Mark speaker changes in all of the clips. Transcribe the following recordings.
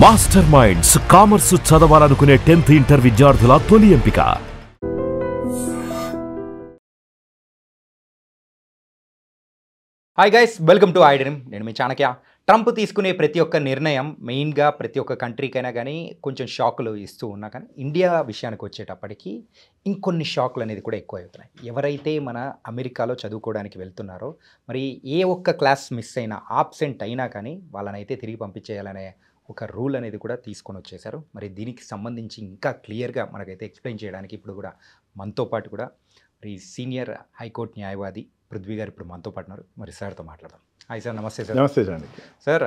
Speaker 1: Master minds commerce చదవాలనుకునే 10th inter విద్యార్థుల తొలి ఎంపిక.
Speaker 2: Hi guys, welcome to iDream. నేను మీ చాణక్య. ట్రంప్ తీసుకునే ప్రతి ఒక్క నిర్ణయం మెయిన్గా ప్రతి ఒక్క కంట్రీకైనా కానీ కొంచెం షాకులు ఇస్తూ ఉన్నా కానీ ఇండియా విషయానికి వచ్చేటప్పటికి ఇంకొన్ని షాకులు అనేది కూడా ఎక్కువ అవుతున్నాయి. ఎవరైతే మన అమెరికాలో చదువుకోవడానికి వెళ్తున్నారో మరి ఏ ఒక్క క్లాస్ మిస్ అయినా ఆబ్సెంట్ అయినా కానీ వాళ్ళనైతే తిరిగి పంపించేయాలనే ఒక రూల్ అనేది కూడా తీసుకొని వచ్చేసారు. మరి దీనికి సంబంధించి ఇంకా క్లియర్గా మనకైతే ఎక్స్ప్లెయిన్ చేయడానికి ఇప్పుడు కూడా మనతో పాటు కూడా మరి సీనియర్ హైకోర్టు న్యాయవాది పృథ్వీ గారు ఇప్పుడు మనతో పాటు ఉన్నారు. మరి సార్తో మాట్లాడదాం. Hi sir. నమస్తే సార్.
Speaker 3: నమస్తే జానకి.
Speaker 2: సార్,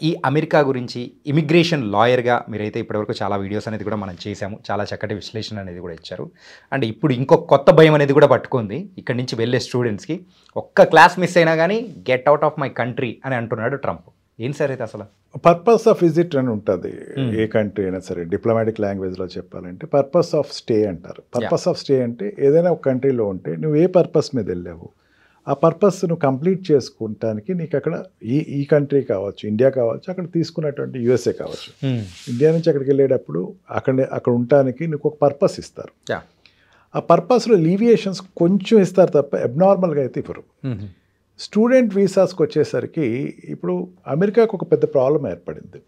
Speaker 2: ఈ అమెరికా గురించి ఇమిగ్రేషన్ లాయర్గా మీరైతే ఇప్పటివరకు చాలా వీడియోస్ అనేది కూడా మనం చేశాము, చాలా చక్కటి విశ్లేషణ అనేది కూడా ఇచ్చారు. అండ్ ఇప్పుడు ఇంకొక కొత్త భయం అనేది కూడా పట్టుకుంది ఇక్కడి నుంచి వెళ్ళే స్టూడెంట్స్కి. ఒక్క క్లాస్ మిస్ అయినా కానీ get out of my country అని అంటున్నాడు ట్రంప్. ఏం సార్ అయితే అసలు
Speaker 3: పర్పస్ ఆఫ్ విజిట్ అని ఉంటుంది ఏ కంట్రీ అయినా సరే. డిప్లొమాటిక్ లాంగ్వేజ్లో చెప్పాలంటే పర్పస్ ఆఫ్ స్టే అంటారు. పర్పస్ ఆఫ్ స్టే అంటే ఏదైనా ఒక కంట్రీలో ఉంటే నువ్వు ఏ పర్పస్ మీద వెళ్ళావు, ఆ పర్పస్ నువ్వు కంప్లీట్ చేసుకుంటానికి నీకు అక్కడ ఈ కంట్రీ కావచ్చు, ఇండియా కావచ్చు, అక్కడ తీసుకున్నటువంటి యుఎస్ఏ కావచ్చు, ఇండియా నుంచి అక్కడికి వెళ్ళేటప్పుడు అక్కడ ఉండటానికి నీకు ఒక పర్పస్ ఇస్తారు. ఆ పర్పస్లో లీవియేషన్స్ కొంచెం ఇస్తారు తప్ప అబ్నార్మల్గా అయితే ఇవ్వరు. స్టూడెంట్ వీసాస్కి వచ్చేసరికి ఇప్పుడు అమెరికాకు ఒక పెద్ద ప్రాబ్లం ఏర్పడింది.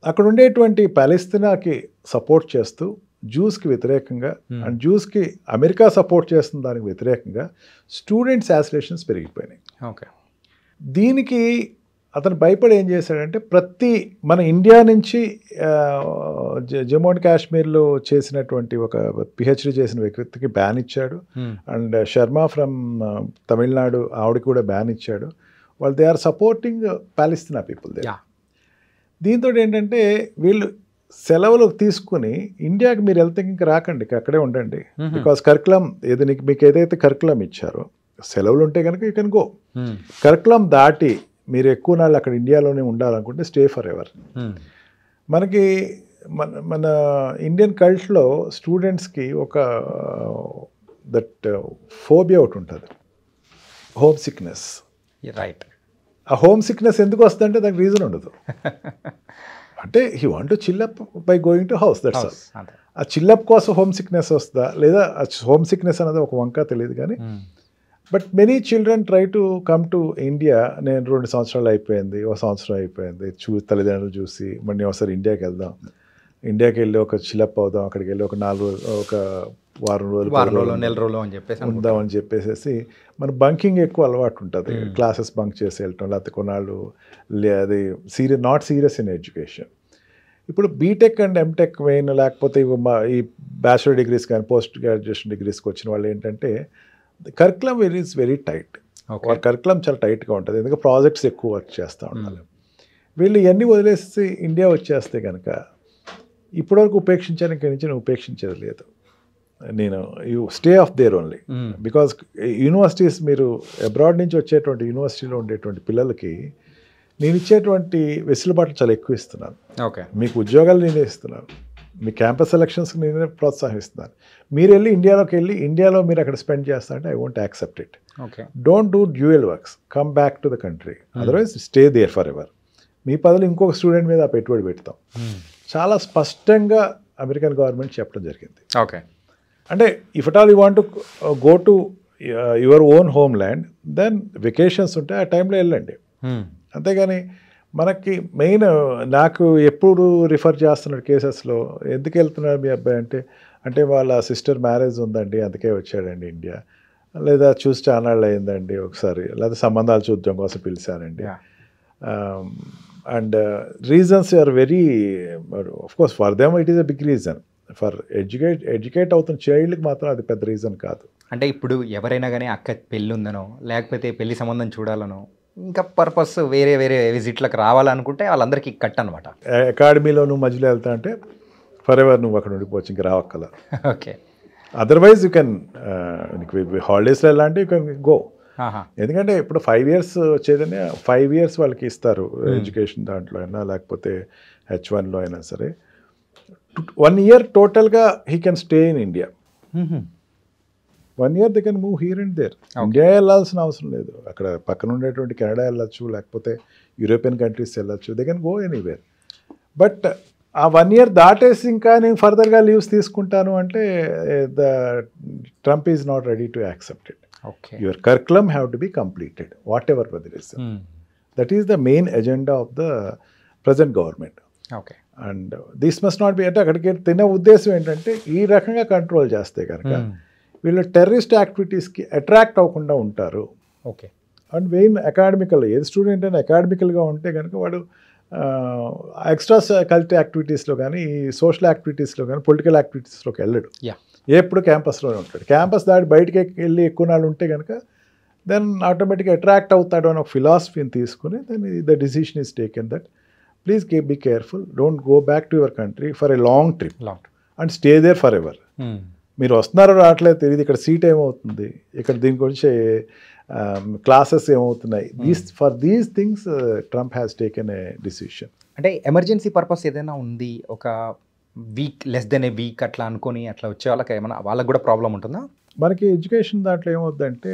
Speaker 3: అక్కడ ఉండేటువంటి పాలస్తీనాకి సపోర్ట్ చేస్తూ జ్యూస్కి వ్యతిరేకంగా అండ్ జ్యూస్కి అమెరికా సపోర్ట్ చేస్తున్న దానికి వ్యతిరేకంగా స్టూడెంట్స్ యాసిలేషన్స్ పెరిగిపోయినాయి.
Speaker 2: ఓకే.
Speaker 3: దీనికి అతను భయపడి ఏం చేశాడంటే మన ఇండియా నుంచి జమ్మూ అండ్ కాశ్మీర్లో చేసినటువంటి ఒక పిహెచ్డి చేసిన వ్యక్తికి బ్యాన్ ఇచ్చాడు. అండ్ శర్మ ఫ్రమ్ తమిళనాడు ఆవిడకి కూడా బ్యాన్ ఇచ్చాడు. వాళ్ళు they are supporting Palestine people they. దీంతో ఏంటంటే వీళ్ళు సెలవులు తీసుకుని ఇండియాకి మీరు వెళ్తే ఇంకా రాకండి, అక్కడే ఉండండి. బికాస్ కరికులం మీకు ఏదైతే కరికులం ఇచ్చారో సెలవులు ఉంటే కనుక యూ కెన్ గో. కరికులం దాటి మీరు ఎక్కువ నాళ్ళు అక్కడ ఇండియాలోనే ఉండాలనుకుంటే స్టే ఫర్ ఎవర్. మనకి మన ఇండియన్ కల్చర్లో స్టూడెంట్స్కి ఒక దట్ ఫోబియా ఒకటి ఉంటుంది, హోమ్ సిక్నెస్.
Speaker 2: రైట్.
Speaker 3: ఆ హోమ్ సిక్నెస్ ఎందుకు వస్తుందంటే దానికి రీజన్ ఉండదు. అంటే he want to chill up by going to house, that's all. ఆ చిల్లప్ కోసం హోమ్ సిక్నెస్ వస్తుందా లేదా హోమ్ సిక్నెస్ అనేది ఒక వంక తెలియదు కానీ but many children try to come to India. నేను 2 సంవత్సరాలు అయిపోయింది, 1 సంవత్సరం అయిపోయింది, తల్లిదండ్రులు చూసి మళ్ళీ ఒకసారి ఇండియాకి వెళ్దాం, ఇండియాకి వెళ్ళి ఒక చిల్లప్ అవుదాం, అక్కడికి వెళ్ళి ఒక 4 రోజులు, ఒక వారం రోజులు,
Speaker 2: నెల రోజులు అని చెప్పేసి
Speaker 3: ఉందామని చెప్పేసి మన బంకింగ్ ఎక్కువ అలవాటు ఉంటుంది. క్లాసెస్ బంక్ చేసి వెళ్ళటం, లేకపోతే కొన్నాళ్ళు అది నాట్ సీరియస్ ఇన్ ఎడ్యుకేషన్. ఇప్పుడు బీటెక్ అండ్ ఎంటెక్ మెయిన్, లేకపోతే ఈ బ్యాచిలర్ డిగ్రీస్ కానీ పోస్ట్ గ్రాడ్యుయేషన్ డిగ్రీస్కి వచ్చిన వాళ్ళు ఏంటంటే curriculum is very tight. Curriculum చాలా టైట్గా ఉంటుంది, ఎందుకంటే ప్రాజెక్ట్స్ ఎక్కువ వర్క్ చేస్తూ ఉండాలి. వీళ్ళు ఇవన్నీ వదిలేసి ఇండియా వచ్చేస్తే కనుక ఇప్పటివరకు ఉపేక్షించాను, ఇక్కడి నుంచి నేను ఉపేక్షించేది లేదు. నేను you stay of their only. Because universities, మీరు అబ్రాడ్ నుంచి వచ్చేటువంటి యూనివర్సిటీలో ఉండేటువంటి పిల్లలకి నేను ఇచ్చేటువంటి వెసులుబాట్లు చాలా ఎక్కువ ఇస్తున్నాను.
Speaker 2: ఓకే.
Speaker 3: మీకు ఉద్యోగాలు నేనే ఇస్తున్నాను, మీ క్యాంపస్ సెలక్షన్స్కి నేనే ప్రోత్సహిస్తున్నాను. మీరు వెళ్ళి ఇండియాలో మీరు అక్కడ స్పెండ్ చేస్తారంటే I won't accept it.
Speaker 2: Okay.
Speaker 3: Don't do dual works, come back to the country, otherwise stay there forever. మీ బదులు ఇంకొక స్టూడెంట్ మీద ఆ పెట్టుబడి పెడతాం. చాలా స్పష్టంగా అమెరికన్ గవర్నమెంట్ చెప్పడం జరిగింది.
Speaker 2: ఓకే.
Speaker 3: అంటే if at all you want to go to your own home land, then vacations ఉంటే ఆ టైంలో వెళ్ళండి. అంతేగాని మనకి మెయిన్ నాకు ఎప్పుడు రిఫర్ చేస్తున్నాడు కేసెస్లో, ఎందుకు వెళ్తున్నాడు మీ అబ్బాయి అంటే వాళ్ళ సిస్టర్ మ్యారేజ్ ఉందండి అందుకే వచ్చాడండి ఇండియా, లేదా చూసి చానాళ్ళు అయిందండి ఒకసారి, లేదా సంబంధాలు చూద్దాం కోసం పిలిచానండి. And reasons are very, of course for them it is a big reason. For educate అవుతున్న చైల్డ్కి మాత్రం అది పెద్ద రీజన్ కాదు.
Speaker 2: అంటే ఇప్పుడు ఎవరైనా కానీ అక్క పెళ్ళి ఉందనో లేకపోతే పెళ్లి సంబంధం చూడాలనో ఇంకా పర్పస్ వేరే విజిట్లకు రావాలనుకుంటే వాళ్ళందరికీ కట్ అనమాట.
Speaker 3: అకాడమీలో నువ్వు మధ్యలో వెళ్తా అంటే ఫర్ ఎవర్ నువ్వు అక్కడ ఉండిపోవచ్చు, ఇంకా రావక్కల.
Speaker 2: ఓకే.
Speaker 3: అదర్వైజ్ యూ కెన్ హాలిడేస్లో వెళ్ళాలంటే యూ కెన్ గో. ఎందుకంటే ఇప్పుడు 5 years వచ్చేదని 5 years వాళ్ళకి ఇస్తారు ఎడ్యుకేషన్ దాంట్లో అయినా లేకపోతే H1లో అయినా సరే. 1 year టోటల్గా he can stay in India. 1 year they can move here and there. India వెళ్ళాల్సిన అవసరం లేదు, అక్కడ పక్కన ఉండేటువంటి కెనడా వెళ్ళచ్చు, లేకపోతే యూరోపియన్ కంట్రీస్ వెళ్ళచ్చు, they can go anywhere. But ఆ 1 year దాటేసి ఇంకా నేను ఫర్దర్గా లీవ్స్ తీసుకుంటాను అంటే the Trump is not ready to accept it.
Speaker 2: Okay.
Speaker 3: Your curriculum have to be completed whatever whether is. That is the main agenda of the present government.
Speaker 2: Okay.
Speaker 3: And this must not be అంటే అక్కడికి తినే ఉద్దేశం ఏంటంటే ఈ రకంగా control చేస్తే కనుక వీళ్ళు టెర్రరిస్ట్ యాక్టివిటీస్కి అట్రాక్ట్ అవ్వకుండా ఉంటారు.
Speaker 2: ఓకే.
Speaker 3: అండ్ మెయిన్ అకాడమికల్, ఏది స్టూడెంట్ అయినా అకాడమికల్గా ఉంటే కనుక వాడు ఎక్స్ట్రా కల్చర్ యాక్టివిటీస్లో కానీ సోషల్ యాక్టివిటీస్లో కానీ పొలిటికల్ యాక్టివిటీస్లోకి వెళ్ళడు. ఎప్పుడు క్యాంపస్లోనే ఉంటాడు. క్యాంపస్ దాటి బయటకి వెళ్ళి ఎక్కువ నాళ్ళు ఉంటే కనుక దెన్ ఆటోమేటిక్గా అట్రాక్ట్ అవుతాడు అని ఒక ఫిలాసఫీని తీసుకుని then the decision is taken that please be careful, don't go back to your country for a long trip and stay there forever. మీరు వస్తున్నారో రావట్లేదు తెలియదు, ఇక్కడ సీట్ ఏమవుతుంది, ఇక్కడ దీని గురించి క్లాసెస్ ఏమవుతున్నాయి. For these things Trump has taken a decision.
Speaker 2: అంటే ఎమర్జెన్సీ పర్పస్ ఏదైనా ఉంది, ఒక week less than a week అట్లా అనుకొని అట్లా వచ్చే వాళ్ళకి ఏమైనా వాళ్ళకి కూడా ప్రాబ్లం ఉంటుందా?
Speaker 3: మనకి ఎడ్యుకేషన్ దాంట్లో ఏమవుతుందంటే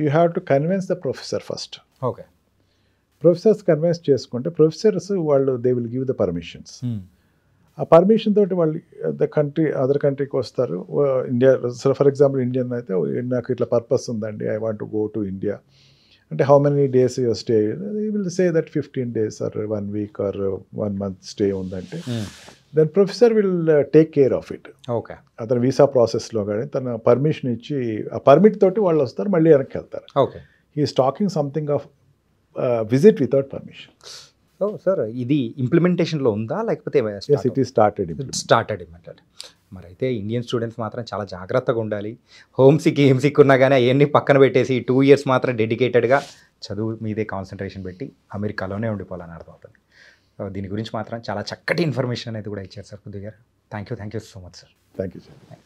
Speaker 3: you have to convince the professor first.
Speaker 2: Okay.
Speaker 3: Professors convince చేసుకుంటే ప్రొఫెసర్స్ వాళ్ళు they will give the permissions. ఆ పర్మిషన్ తోటి వాళ్ళు అదర్ కంట్రీకి వస్తారు. ఇండియా ఫర్ ఎగ్జాంపుల్ ఇండియన్ అయితే నాకు ఇట్లా పర్పస్ ఉందండి, I want to go to India అంటే how many days your stay, will say that 15 days or 1 week or 1 month stay ఉందంటే then professor will take care of it.
Speaker 2: Okay.
Speaker 3: అతను visa ప్రాసెస్లో కానీ తన పర్మిషన్ ఇచ్చి ఆ permit తోటి వాళ్ళు వస్తారు, మళ్ళీ వెనక్కి వెళ్తారు.
Speaker 2: Okay.
Speaker 3: He is talking something of visit without permission.
Speaker 2: So sir ఇది ఇంప్లిమెంటేషన్లో ఉందా లేకపోతే
Speaker 3: ఇట్ ఈస్ స్టార్టెడ్
Speaker 2: ఇంప్లిమెంటెడ్? మరి అయితే ఇండియన్ స్టూడెంట్స్ మాత్రం చాలా జాగ్రత్తగా ఉండాలి. హోమ్సిక్ ఉన్నా కానీ అవన్నీ పక్కన పెట్టేసి 2 years మాత్రం డెడికేటెడ్గా చదువు మీదే కాన్సన్ట్రేషన్ పెట్టి అమెరికాలోనే ఉండిపోవాలని అర్థమవుతుంది. సో దీని గురించి మాత్రం చాలా చక్కటి ఇన్ఫర్మేషన్ అనేది కూడా ఇచ్చారు సార్ కొద్దిగా. Thank you so much sir.
Speaker 3: Thank you sir.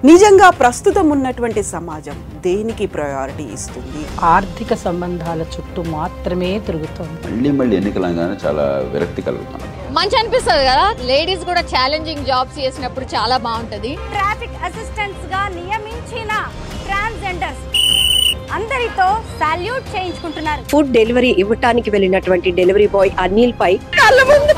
Speaker 4: నిజంగా ప్రస్తుతం ఉన్నటువంటి సమాజం దేనికి ప్రయారిటీ ఇస్తుంది?
Speaker 5: ఆర్థిక సంబంధాల చుట్టూ మాత్రమే తిరుగుతుంది.
Speaker 6: మళ్ళీ ఎన్నికలంగానే చాలా విరక్తి కలుగుతాను.
Speaker 7: మంచి అనిపిస్తుంది కదా, లేడీస్ కూడా ఛాలెంజింగ్ జాబ్స్ చేసినప్పుడు చాలా బాగుంటది.
Speaker 8: ట్రాఫిక్ అసిస్టెంట్స్ గా నియమించిన ట్రాన్స్జెండర్స్ అందరితో సాల్యూట్ చేయించుకుంటున్నారు.
Speaker 9: ఫుడ్ డెలివరీ ఇవ్వటానికి వెళ్ళినటువంటి డెలివరీ బాయ్ అనిల్ పై కళ్ళ ముందు